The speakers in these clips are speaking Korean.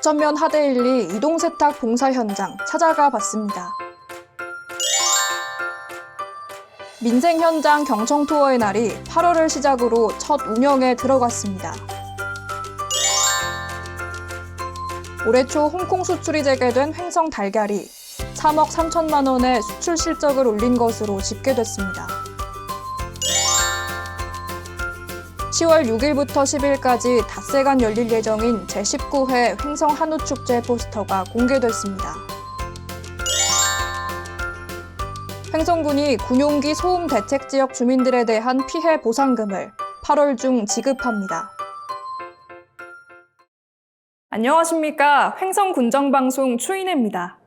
갑천면 하대일리 이동세탁 봉사 현장 찾아가 봤습니다. 민생 현장 경청 투어의 날이 8월을 시작으로 첫 운영에 들어갔습니다. 올해 초 홍콩 수출이 재개된 횡성 달걀이 3억 3천만 원의 수출 실적을 올린 것으로 집계됐습니다. 10월 6일부터 10일까지 닷새간 열릴 예정인 제19회 횡성 한우축제 포스터가 공개됐습니다. 횡성군이 군용기 소음 대책 지역 주민들에 대한 피해 보상금을 8월 중 지급합니다. 안녕하십니까. 횡성군정방송 추인혜입니다.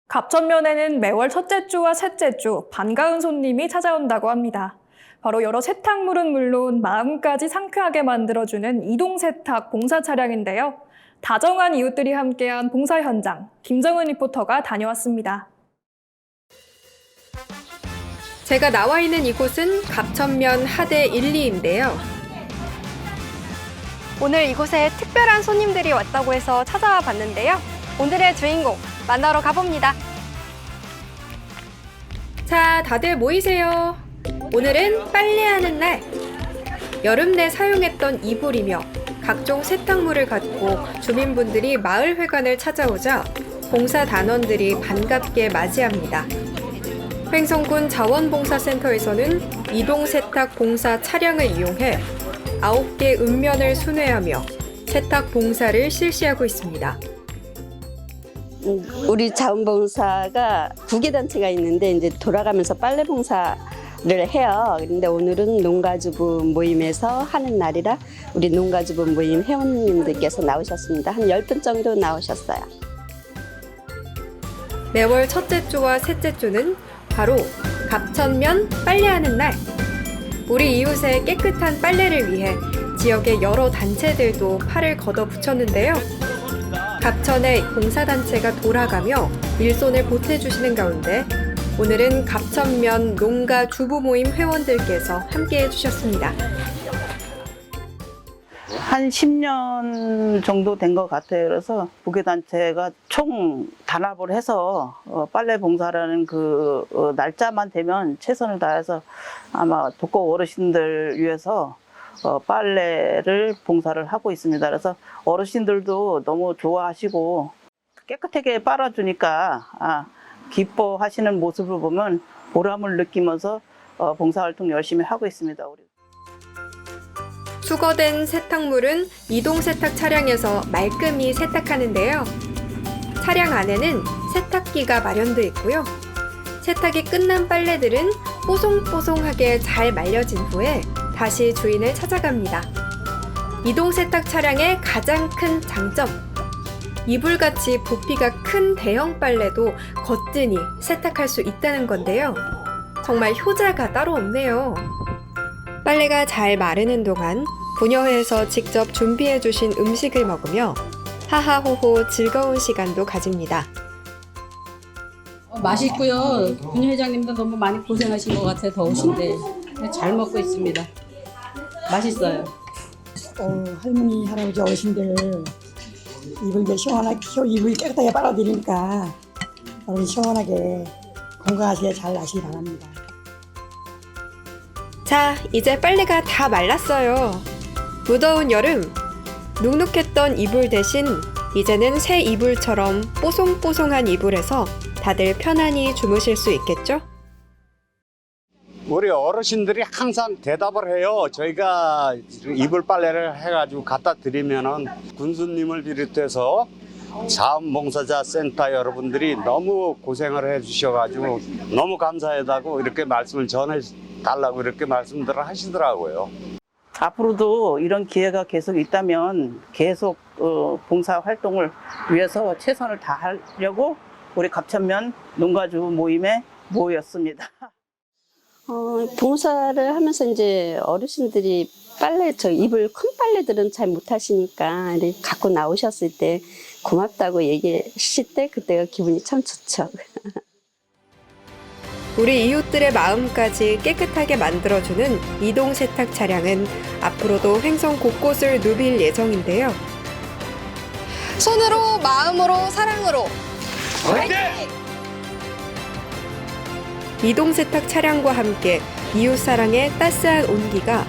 갑천면에는 매월 첫째 주와 셋째 주 반가운 손님이 찾아온다고 합니다. 바로 여러 세탁물은 물론 마음까지 상쾌하게 만들어주는 이동세탁 봉사 차량인데요. 다정한 이웃들이 함께한 봉사 현장, 김정은 리포터가 다녀왔습니다. 제가 나와 있는 이곳은 갑천면 하대 1, 2인데요. 오늘 이곳에 특별한 손님들이 왔다고 해서 찾아와 봤는데요. 오늘의 주인공 만나러 가봅니다. 자, 다들 모이세요. 오늘은 빨래하는 날. 여름 내 사용했던 이불이며 각종 세탁물을 갖고 주민분들이 마을회관을 찾아오자 봉사 단원들이 반갑게 맞이합니다. 횡성군 자원봉사센터에서는 이동세탁 봉사 차량을 이용해 9개 읍면을 순회하며 세탁 봉사를 실시하고 있습니다. 우리 자원봉사가 2개 단체가 있는데 이제 돌아가면서 빨래 봉사를 해요. 근데 오늘은 농가주부 모임에서 하는 날이라 우리 농가주부 모임 회원님들께서 나오셨습니다. 한 10분 정도 나오셨어요. 매월 첫째 주와 셋째 주는 바로 갑천면 빨래하는 날. 우리 이웃의 깨끗한 빨래를 위해 지역의 여러 단체들도 팔을 걷어붙였는데요. 갑천의 봉사단체가 돌아가며 일손을 보태주시는 가운데 오늘은 갑천면 농가 주부 모임 회원들께서 함께해 주셨습니다. 한 10년 정도 된 것 같아요. 그래서 부교단체가 총 단합을 해서 빨래 봉사라는 그 날짜만 되면 최선을 다해서 아마 독거 어르신들 위해서 빨래를 봉사를 하고 있습니다. 그래서 어르신들도 너무 좋아하시고 깨끗하게 빨아주니까 기뻐하시는 모습을 보면 보람을 느끼면서 봉사활동 열심히 하고 있습니다. 우리. 수거된 세탁물은 이동세탁 차량에서 말끔히 세탁하는데요. 차량 안에는 세탁기가 마련되어 있고요. 세탁이 끝난 빨래들은 뽀송뽀송하게 잘 말려진 후에 다시 주인을 찾아갑니다. 이동세탁 차량의 가장 큰 장점, 이불같이 부피가 큰 대형 빨래도 거뜬히 세탁할 수 있다는 건데요. 정말 효자가 따로 없네요. 빨래가 잘 마르는 동안 부녀회에서 직접 준비해 주신 음식을 먹으며 하하호호 즐거운 시간도 가집니다. 맛있고요. 분녀 회장님도 너무 많이 고생하신 것 같아요. 더우신데 잘 먹고 있습니다. 맛있어요. 할머니, 할아버지, 어르신들 이불 시원하게, 이불 깨끗하게 빨아드리니까 여러분 시원하게 건강하시게 잘 나시기 바랍니다. 자, 이제 빨래가 다 말랐어요. 무더운 여름, 눅눅했던 이불 대신 이제는 새 이불처럼 뽀송뽀송한 이불에서 다들 편안히 주무실 수 있겠죠? 우리 어르신들이 항상 대답을 해요. 저희가 이불 빨래를 해가지고 갖다 드리면은 군수님을 비롯해서 자원봉사자 센터 여러분들이 너무 고생을 해주셔가지고 너무 감사하다고 이렇게 말씀을 전해달라고 이렇게 말씀들을 하시더라고요. 앞으로도 이런 기회가 계속 있다면 계속 봉사 활동을 위해서 최선을 다하려고 우리 갑천면 농가주부 모임에 모였습니다. 봉사를 하면서 이제 어르신들이 이불 큰 빨래들은 잘 못하시니까 이렇게 갖고 나오셨을 때 고맙다고 얘기하실 때 그때가 기분이 참 좋죠. 우리 이웃들의 마음까지 깨끗하게 만들어주는 이동 세탁 차량은 앞으로도 횡성 곳곳을 누빌 예정인데요. 손으로, 마음으로, 사랑으로. 이동 세탁 차량과 함께 이웃 사랑의 따스한 온기가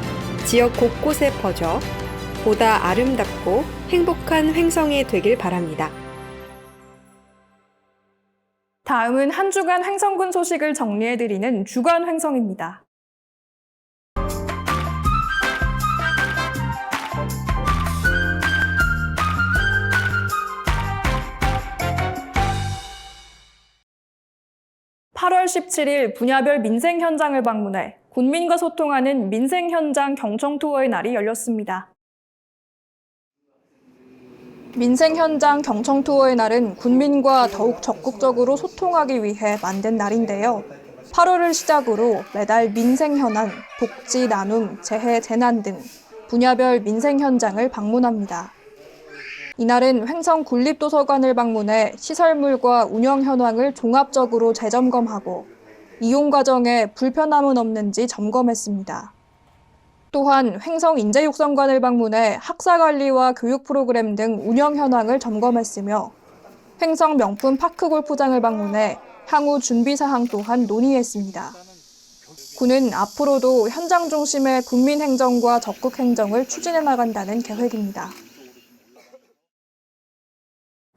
지역 곳곳에 퍼져 보다 아름답고 행복한 횡성이 되길 바랍니다. 다음은 한 주간 횡성군 소식을 정리해드리는 주간 횡성입니다. (8월 17일) 분야별 민생 현장을 방문해 군민과 소통하는 민생 현장 경청 투어의 날이 열렸습니다. 민생 현장 경청 투어의 날은 군민과 더욱 적극적으로 소통하기 위해 만든 날인데요. 8월을 시작으로 매달 민생 현안, 복지 나눔, 재해 재난 등 분야별 민생 현장을 방문합니다. 이날은 횡성 군립도서관을 방문해 시설물과 운영 현황을 종합적으로 재점검하고 이용 과정에 불편함은 없는지 점검했습니다. 또한 횡성 인재육성관을 방문해 학사관리와 교육 프로그램 등 운영 현황을 점검했으며 횡성 명품 파크골프장을 방문해 향후 준비 사항 또한 논의했습니다. 군은 앞으로도 현장 중심의 군민 행정과 적극 행정을 추진해 나간다는 계획입니다.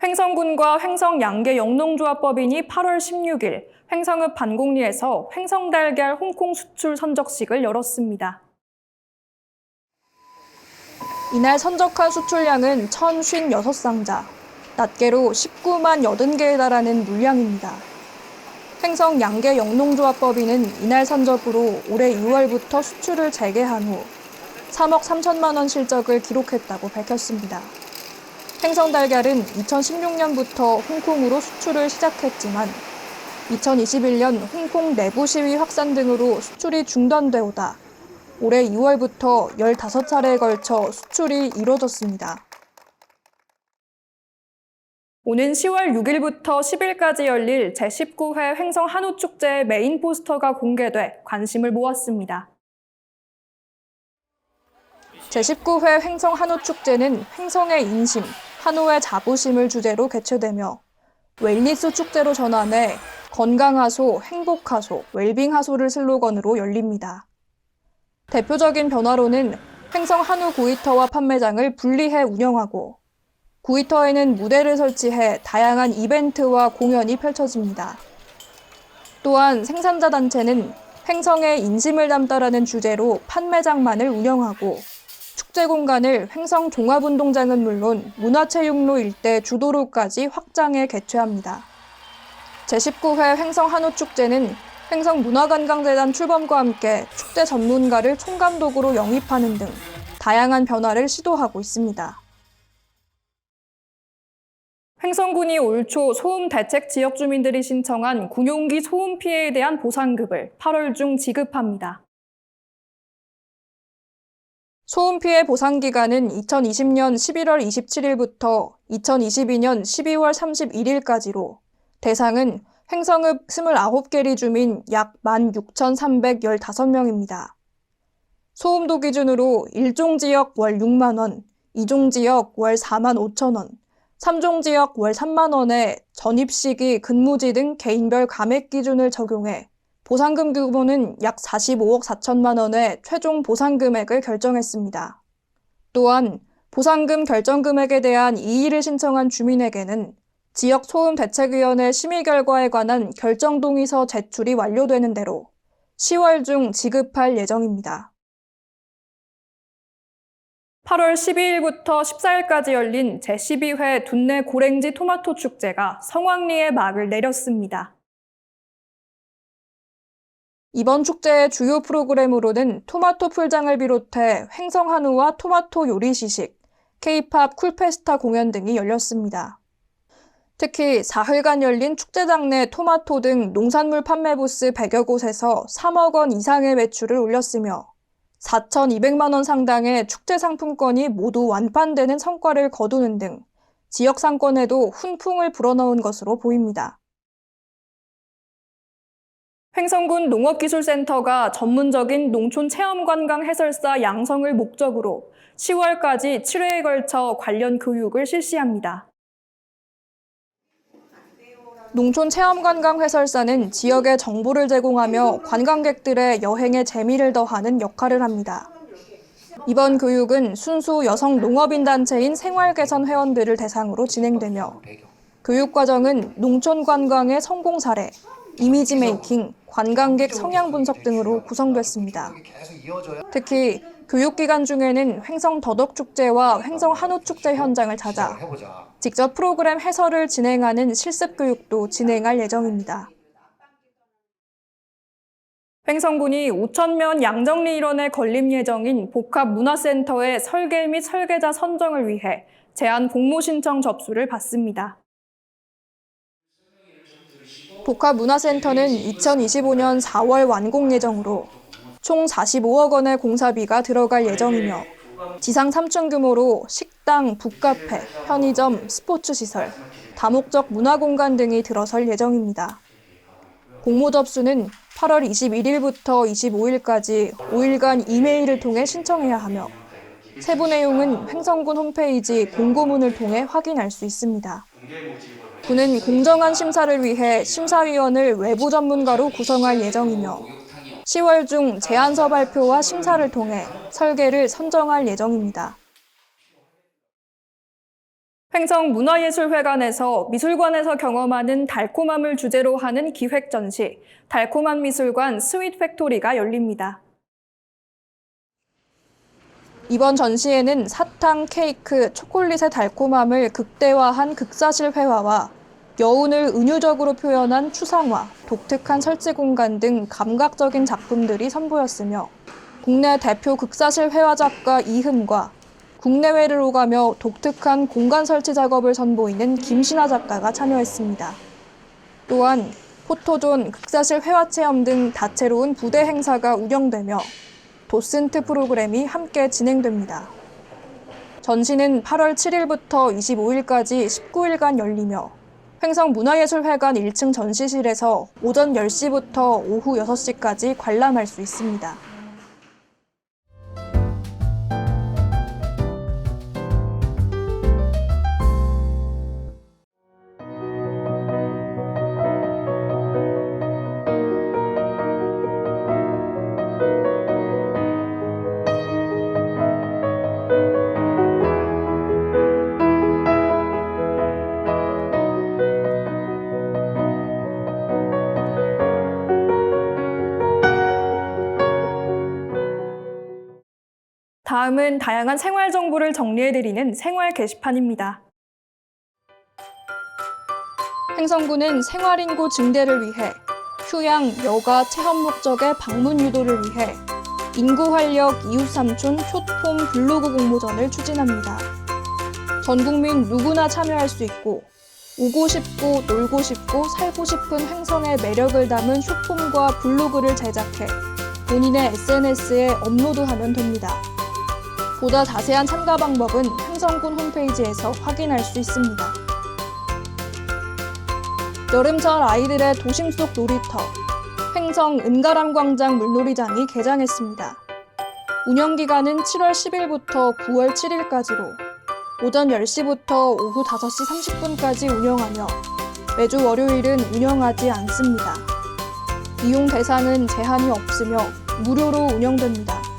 횡성군과 횡성 양계 영농조합법인이 8월 16일 횡성읍 반곡리에서 횡성달걀 홍콩 수출 선적식을 열었습니다. 이날 선적한 수출량은 1,056상자, 낱개로 19만 80개에 달하는 물량입니다. 횡성 양계 영농조합법인은 이날 선적으로 올해 2월부터 수출을 재개한 후 3억 3천만 원 실적을 기록했다고 밝혔습니다. 횡성 달걀은 2016년부터 홍콩으로 수출을 시작했지만 2021년 홍콩 내부 시위 확산 등으로 수출이 중단되오다 올해 2월부터 15차례에 걸쳐 수출이 이뤄졌습니다. 오는 10월 6일부터 10일까지 열릴 제19회 횡성 한우축제의 메인 포스터가 공개돼 관심을 모았습니다. 제19회 횡성 한우축제는 횡성의 인심, 한우의 자부심을 주제로 개최되며 웰니스 축제로 전환해 건강하소, 행복하소, 웰빙하소를 슬로건으로 열립니다. 대표적인 변화로는 횡성 한우 구이터와 판매장을 분리해 운영하고 구이터에는 무대를 설치해 다양한 이벤트와 공연이 펼쳐집니다. 또한 생산자 단체는 횡성의 인심을 담다라는 주제로 판매장만을 운영하고 축제 공간을 횡성 종합운동장은 물론 문화체육로 일대 주도로까지 확장해 개최합니다. 제19회 횡성 한우축제는 횡성문화관광재단 출범과 함께 축제 전문가를 총감독으로 영입하는 등 다양한 변화를 시도하고 있습니다. 횡성군이 올 초 소음 대책 지역 주민들이 신청한 군용기 소음 피해에 대한 보상금을 8월 중 지급합니다. 소음 피해 보상 기간은 2020년 11월 27일부터 2022년 12월 31일까지로 대상은 횡성읍 29개리 주민 약 16,315명입니다. 소음도 기준으로 1종 지역 월 6만 원, 2종 지역 월 4만 5천 원, 3종 지역 월 3만 원에 전입시기, 근무지 등 개인별 감액 기준을 적용해 보상금 규모는 약 45억 4천만 원의 최종 보상 금액을 결정했습니다. 또한 보상금 결정 금액에 대한 이의를 신청한 주민에게는 지역 소음 대책위원회 심의 결과에 관한 결정 동의서 제출이 완료되는 대로 10월 중 지급할 예정입니다. 8월 12일부터 14일까지 열린 제12회 둔내 고랭지 토마토 축제가 성황리에 막을 내렸습니다. 이번 축제의 주요 프로그램으로는 토마토 풀장을 비롯해 횡성 한우와 토마토 요리 시식, K-팝 쿨페스타 공연 등이 열렸습니다. 특히 사흘간 열린 축제장 내 토마토 등 농산물 판매 부스 100여 곳에서 3억 원 이상의 매출을 올렸으며 4,200만 원 상당의 축제 상품권이 모두 완판되는 성과를 거두는 등 지역 상권에도 훈풍을 불어넣은 것으로 보입니다. 횡성군 농업기술센터가 전문적인 농촌체험관광 해설사 양성을 목적으로 10월까지 7회에 걸쳐 관련 교육을 실시합니다. 농촌체험관광회설사는 지역에 정보를 제공하며 관광객들의 여행에 재미를 더하는 역할을 합니다. 이번 교육은 순수 여성 농업인 단체인 생활개선 회원들을 대상으로 진행되며 교육 과정은 농촌 관광의 성공 사례, 이미지 메이킹, 관광객 성향 분석 등으로 구성됐습니다. 특히 교육 기간 중에는 횡성 더덕축제와 횡성 한우축제 현장을 찾아 직접 프로그램 해설을 진행하는 실습 교육도 진행할 예정입니다. 횡성군이 5,000면 양정리 일원에 건립 예정인 복합문화센터의 설계 및 설계자 선정을 위해 제안 공모 신청 접수를 받습니다. 복합문화센터는 2025년 4월 완공 예정으로 총 45억 원의 공사비가 들어갈 예정이며 지상 3층 규모로 식당, 북카페, 편의점, 스포츠시설, 다목적 문화공간 등이 들어설 예정입니다. 공모 접수는 8월 21일부터 25일까지 5일간 이메일을 통해 신청해야 하며 세부 내용은 횡성군 홈페이지 공고문을 통해 확인할 수 있습니다. 군은 공정한 심사를 위해 심사위원을 외부 전문가로 구성할 예정이며 10월 중 제안서 발표와 심사를 통해 설계를 선정할 예정입니다. 횡성문화예술회관에서 미술관에서 경험하는 달콤함을 주제로 하는 기획 전시, 달콤한 미술관 스윗 팩토리가 열립니다. 이번 전시에는 사탕, 케이크, 초콜릿의 달콤함을 극대화한 극사실 회화와 여운을 은유적으로 표현한 추상화, 독특한 설치 공간 등 감각적인 작품들이 선보였으며 국내 대표 극사실 회화 작가 이흠과 국내외를 오가며 독특한 공간 설치 작업을 선보이는 김신아 작가가 참여했습니다. 또한 포토존, 극사실 회화 체험 등 다채로운 부대 행사가 운영되며 도슨트 프로그램이 함께 진행됩니다. 전시는 8월 7일부터 25일까지 19일간 열리며 횡성문화예술회관 1층 전시실에서 오전 10시부터 오후 6시까지 관람할 수 있습니다. 다음은 다양한 생활 정보를 정리해드리는 생활 게시판입니다. 횡성군은 생활인구 증대를 위해 휴양, 여가, 체험 목적의 방문 유도를 위해 인구 활력 이웃삼촌 숏폼 블로그 공모전을 추진합니다. 전 국민 누구나 참여할 수 있고 오고 싶고 놀고 싶고 살고 싶은 횡성의 매력을 담은 숏폼과 블로그를 제작해 본인의 SNS에 업로드하면 됩니다. 보다 자세한 참가 방법은 횡성군 홈페이지에서 확인할 수 있습니다. 여름철 아이들의 도심 속 놀이터, 횡성 은가람광장 물놀이장이 개장했습니다. 운영기간은 7월 10일부터 9월 7일까지로 오전 10시부터 오후 5시 30분까지 운영하며 매주 월요일은 운영하지 않습니다. 이용 대상은 제한이 없으며 무료로 운영됩니다.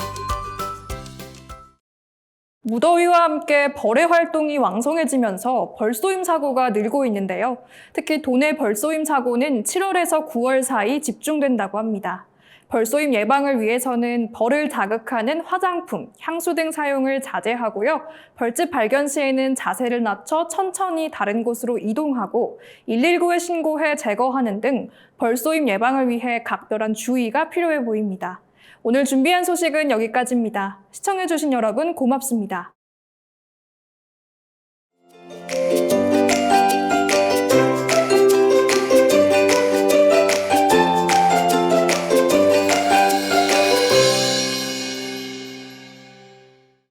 무더위와 함께 벌의 활동이 왕성해지면서 벌쏘임 사고가 늘고 있는데요. 특히 도내 벌쏘임 사고는 7월에서 9월 사이 집중된다고 합니다. 벌쏘임 예방을 위해서는 벌을 자극하는 화장품, 향수 등 사용을 자제하고요. 벌집 발견 시에는 자세를 낮춰 천천히 다른 곳으로 이동하고 119에 신고해 제거하는 등 벌쏘임 예방을 위해 각별한 주의가 필요해 보입니다. 오늘 준비한 소식은 여기까지입니다. 시청해주신 여러분 고맙습니다.